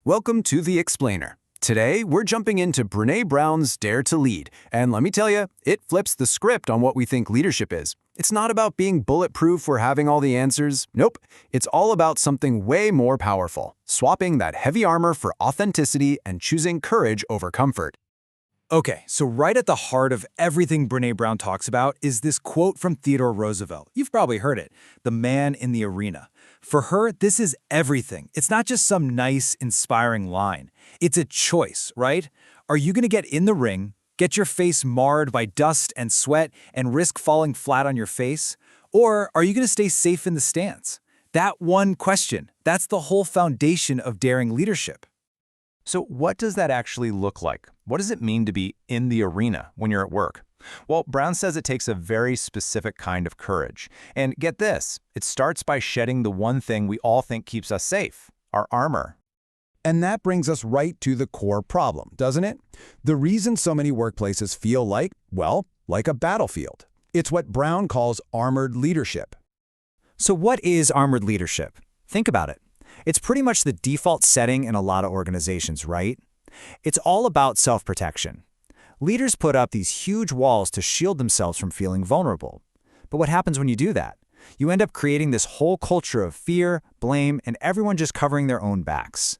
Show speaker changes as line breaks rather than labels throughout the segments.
Welcome to The Explainer. Today, we're jumping into Brené Brown's Dare to Lead, and let me tell you, it flips the script on what we think leadership is. It's not about being bulletproof or having all the answers. Nope. It's all about something way more powerful, swapping that heavy armor for authenticity and choosing courage over comfort.
Okay, so right at the heart of everything Brené Brown talks about is this quote from Theodore Roosevelt. You've probably heard it, the man in the arena. For her, this is everything. It's not just some nice, inspiring line. It's a choice, right? Are you going to get in the ring, get your face marred by dust and sweat, and risk falling flat on your face? Or are you going to stay safe in the stands? That one question, that's the whole foundation of daring leadership.
So what does that actually look like? What does it mean to be in the arena when you're at work? Well, Brown says it takes a very specific kind of courage. And get this, it starts by shedding the one thing we all think keeps us safe, our armor.
And that brings us right to the core problem, doesn't it? The reason so many workplaces feel like a battlefield. It's what Brown calls armored leadership.
So what is armored leadership? Think about it. It's pretty much the default setting in a lot of organizations, right? It's all about self-protection. Leaders put up these huge walls to shield themselves from feeling vulnerable. But what happens when you do that? You end up creating this whole culture of fear, blame, and everyone just covering their own backs.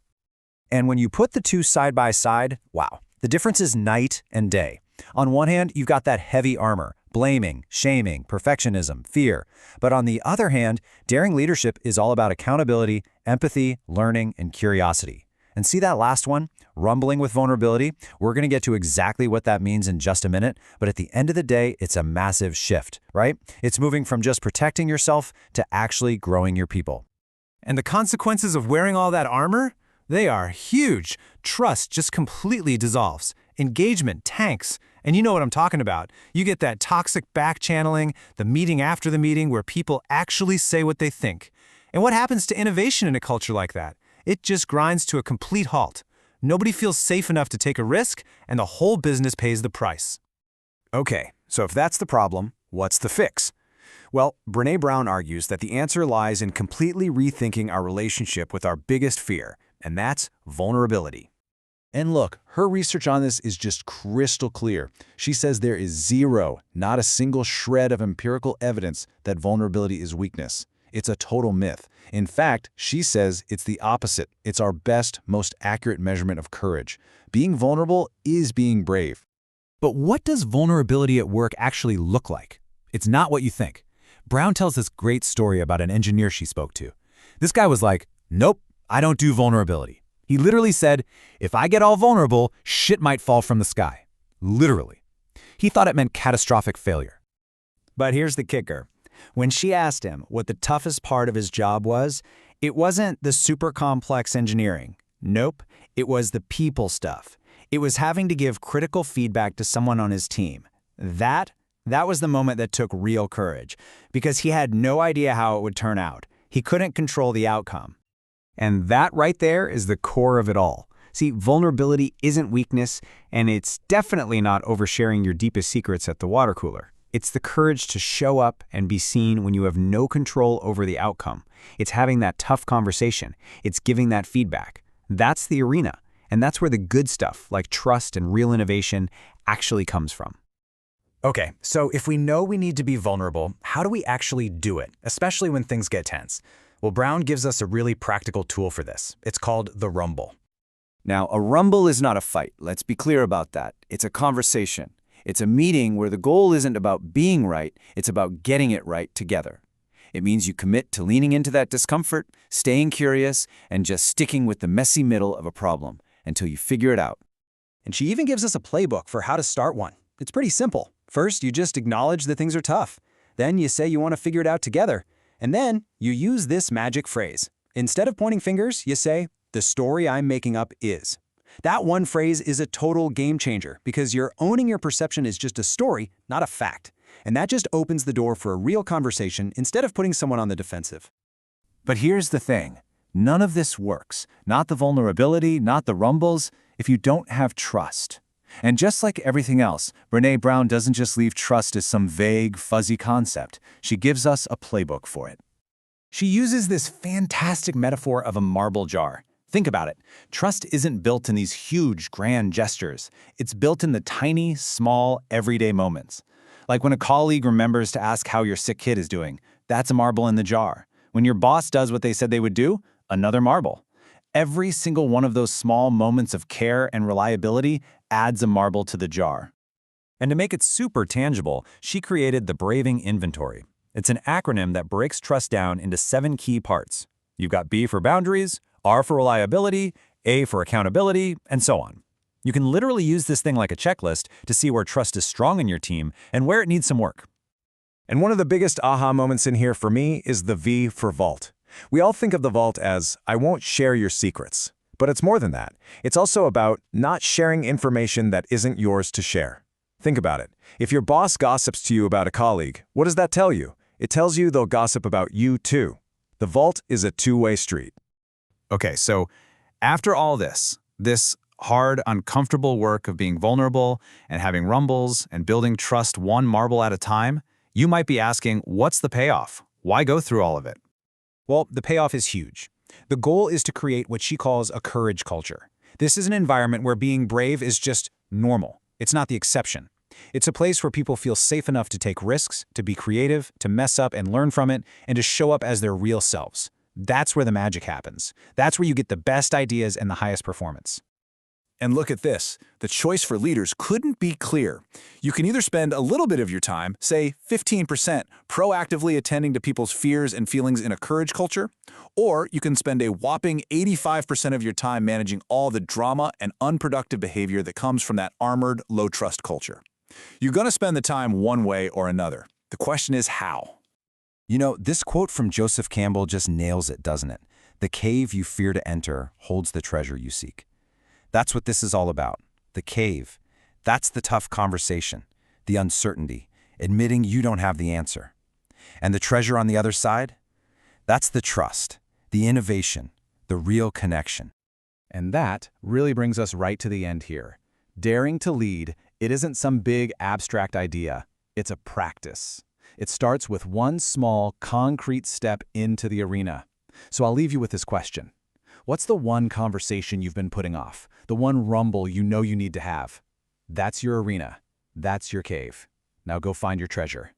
And when you put the two side by side, wow, the difference is night and day. On one hand, you've got that heavy armor, blaming, shaming, perfectionism, fear. But on the other hand, daring leadership is all about accountability, empathy, learning, and curiosity. And see that last one, rumbling with vulnerability? We're going to get to exactly what that means in just a minute, but at the end of the day, it's a massive shift, right? It's moving from just protecting yourself to actually growing your people.
And the consequences of wearing all that armor? They are huge. Trust just completely dissolves. Engagement tanks. And you know what I'm talking about. You get that toxic back-channeling, the meeting after the meeting where people actually say what they think. And what happens to innovation in a culture like that? It just grinds to a complete halt. Nobody feels safe enough to take a risk, and the whole business pays the price.
Okay, so if that's the problem, what's the fix? Well, Brené Brown argues that the answer lies in completely rethinking our relationship with our biggest fear, and that's vulnerability.
And look, her research on this is just crystal clear. She says there is zero, not a single shred of empirical evidence that vulnerability is weakness. It's a total myth. In fact, she says it's the opposite. It's our best, most accurate measurement of courage. Being vulnerable is being brave.
But what does vulnerability at work actually look like? It's not what you think. Brown tells this great story about an engineer she spoke to. This guy was like, nope, I don't do vulnerability. He literally said, if I get all vulnerable, shit might fall from the sky. Literally. He thought it meant catastrophic failure. But here's the kicker. When she asked him what the toughest part of his job was, it wasn't the super complex engineering. Nope, it was the people stuff. It was having to give critical feedback to someone on his team. That was the moment that took real courage, because he had no idea how it would turn out. He couldn't control the outcome. And that right there is the core of it all. See, vulnerability isn't weakness, and it's definitely not oversharing your deepest secrets at the water cooler. It's the courage to show up and be seen when you have no control over the outcome. It's having that tough conversation. It's giving that feedback. That's the arena, and that's where the good stuff, like trust and real innovation, actually comes from. Okay, so if we know we need to be vulnerable, how do we actually do it, especially when things get tense? Well, Brown gives us a really practical tool for this. It's called the rumble.
Now, a rumble is not a fight. Let's be clear about that. It's a conversation. It's a meeting where the goal isn't about being right, it's about getting it right together. It means you commit to leaning into that discomfort, staying curious, and just sticking with the messy middle of a problem until you figure it out.
And she even gives us a playbook for how to start one. It's pretty simple. First, you just acknowledge that things are tough. Then you say you want to figure it out together. And then you use this magic phrase. Instead of pointing fingers, you say, the story I'm making up is. That one phrase is a total game changer because you're owning your perception is just a story, not a fact. And that just opens the door for a real conversation instead of putting someone on the defensive.
But here's the thing. None of this works. Not the vulnerability, not the rumbles, if you don't have trust. And just like everything else, Brené Brown doesn't just leave trust as some vague, fuzzy concept. She gives us a playbook for it.
She uses this fantastic metaphor of a marble jar.
Think about it. Trust isn't built in these huge, grand gestures. It's built in the tiny, small, everyday moments. Like when a colleague remembers to ask how your sick kid is doing, that's a marble in the jar. When your boss does what they said they would do, another marble. Every single one of those small moments of care and reliability adds a marble to the jar.
And to make it super tangible, she created the Braving Inventory. It's an acronym that breaks trust down into 7 key parts. You've got B for boundaries, R for reliability, A for accountability, and so on. You can literally use this thing like a checklist to see where trust is strong in your team and where it needs some work.
And one of the biggest aha moments in here for me is the V for Vault. We all think of the Vault as, I won't share your secrets. But it's more than that. It's also about not sharing information that isn't yours to share. Think about it. If your boss gossips to you about a colleague, what does that tell you? It tells you they'll gossip about you too. The Vault is a two-way street.
Okay, so after all this hard, uncomfortable work of being vulnerable and having rumbles and building trust one marble at a time, you might be asking, what's the payoff? Why go through all of it?
Well, the payoff is huge. The goal is to create what she calls a courage culture. This is an environment where being brave is just normal. It's not the exception. It's a place where people feel safe enough to take risks, to be creative, to mess up and learn from it, and to show up as their real selves. That's where the magic happens. That's where you get the best ideas and the highest performance.
And look at this. The choice for leaders couldn't be clear. You can either spend a little bit of your time, say 15%, proactively attending to people's fears and feelings in a courage culture, or you can spend a whopping 85% of your time managing all the drama and unproductive behavior that comes from that armored, low-trust culture. You're going to spend the time one way or another. The question is how.
You know, this quote from Joseph Campbell just nails it, doesn't it? The cave you fear to enter holds the treasure you seek. That's what this is all about. The cave. That's the tough conversation, the uncertainty, admitting you don't have the answer. And the treasure on the other side? That's the trust, the innovation, the real connection.
And that really brings us right to the end here. Daring to lead, it isn't some big abstract idea. It's a practice. It starts with one small, concrete step into the arena. So I'll leave you with this question. What's the one conversation you've been putting off? The one rumble you know you need to have? That's your arena. That's your cave. Now go find your treasure.